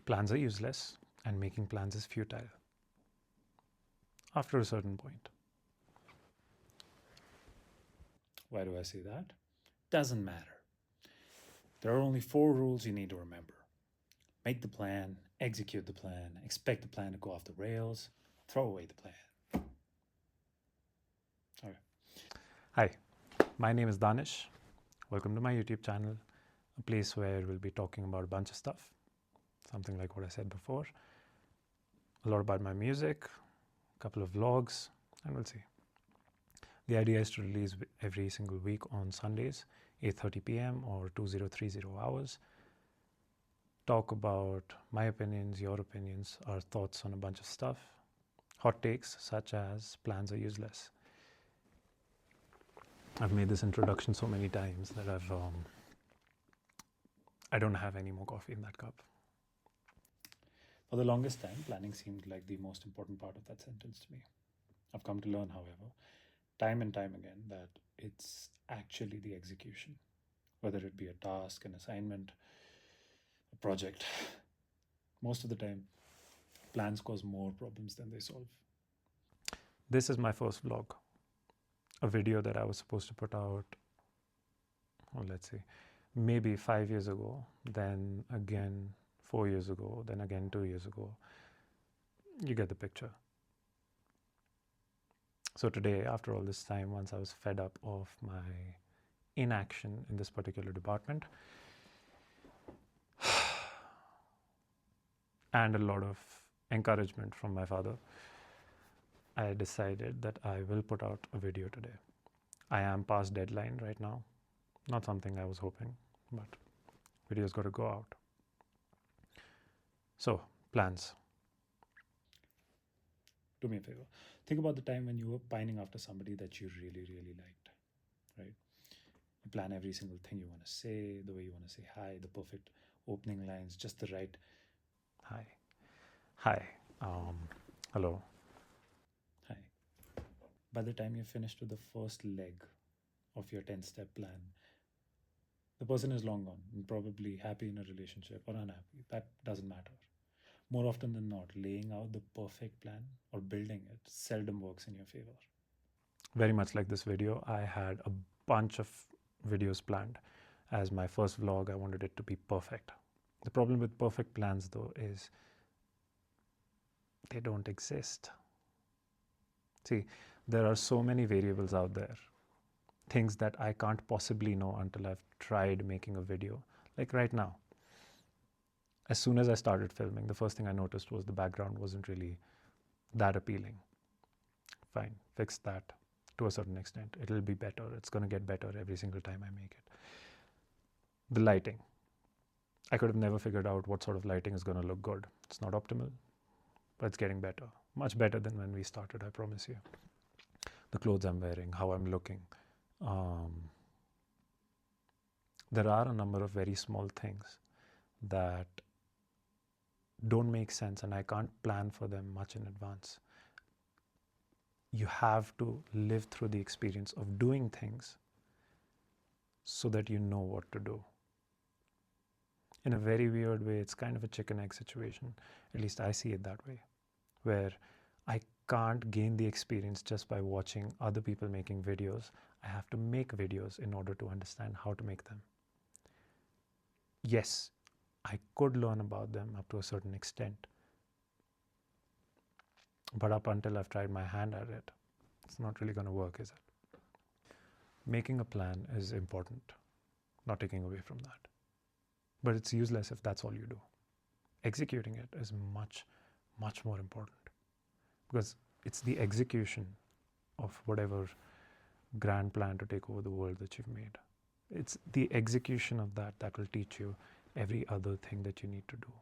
Plans are useless and making plans is futile after a certain point. Why do I say that? Doesn't matter. There are only 4 rules you need to remember. Make the plan, execute the plan, expect the plan to go off the rails, throw away the plan. Okay. Hi, my name is Danish. Welcome to my YouTube channel, a place where we'll be talking about a bunch of stuff. Something like what I said before. A lot about my music, a couple of vlogs, and we'll see. The idea is to release every single week on Sundays, 8:30 p.m. or 2030 hours. Talk about my opinions, your opinions, our thoughts on a bunch of stuff. Hot takes such as plans are useless. I've made this introduction so many times that I don't have any more coffee in that cup. For the longest time, planning seemed like the most important part of that sentence to me. I've come to learn, however, time and time again, that it's actually the execution, whether it be a task, an assignment, a project. Most of the time, plans cause more problems than they solve. This is my first vlog, a video that I was supposed to put out, let's see, maybe 5 years ago, then again 4 years ago, then again 2 years ago. You get the picture. So today, after all this time, once I was fed up of my inaction in this particular department and a lot of encouragement from my father, I decided that I will put out a video today. I am past deadline right now. Not something I was hoping, but video's got to go out. So, plans. Do me a favor. Think about the time when you were pining after somebody that you really, really liked, right? You plan every single thing you want to say, the way you want to say hi, the perfect opening lines, just the right hi. Hi. Hello. Hi. By the time you're finished with the first leg of your 10-step plan, the person is long gone and probably happy in a relationship or unhappy. That doesn't matter. More often than not, laying out the perfect plan or building it seldom works in your favor. Very much like this video, I had a bunch of videos planned. As my first vlog, I wanted it to be perfect. The problem with perfect plans, though, is they don't exist. See, there are so many variables out there, things that I can't possibly know until I've tried making a video, like right now. As soon as I started filming, the first thing I noticed was the background wasn't really that appealing. Fine, fix that to a certain extent. It'll be better. It's going to get better every single time I make it. The lighting. I could have never figured out what sort of lighting is going to look good. It's not optimal, but it's getting better. Much better than when we started, I promise you. The clothes I'm wearing, how I'm looking. There are a number of very small things that don't make sense and I can't plan for them much in advance. You have to live through the experience of doing things so that you know what to do. In a very weird way, it's kind of a chicken-egg situation. At least I see it that way, where I can't gain the experience just by watching other people making videos. I have to make videos in order to understand how to make them. Yes, I could learn about them up to a certain extent, but up until I've tried my hand at it, it's not really going to work, is it? Making a plan is important, not taking away from that. But it's useless if that's all you do. Executing it is much, much more important, because it's the execution of whatever grand plan to take over the world that you've made. It's the execution of that that will teach you every other thing that you need to do.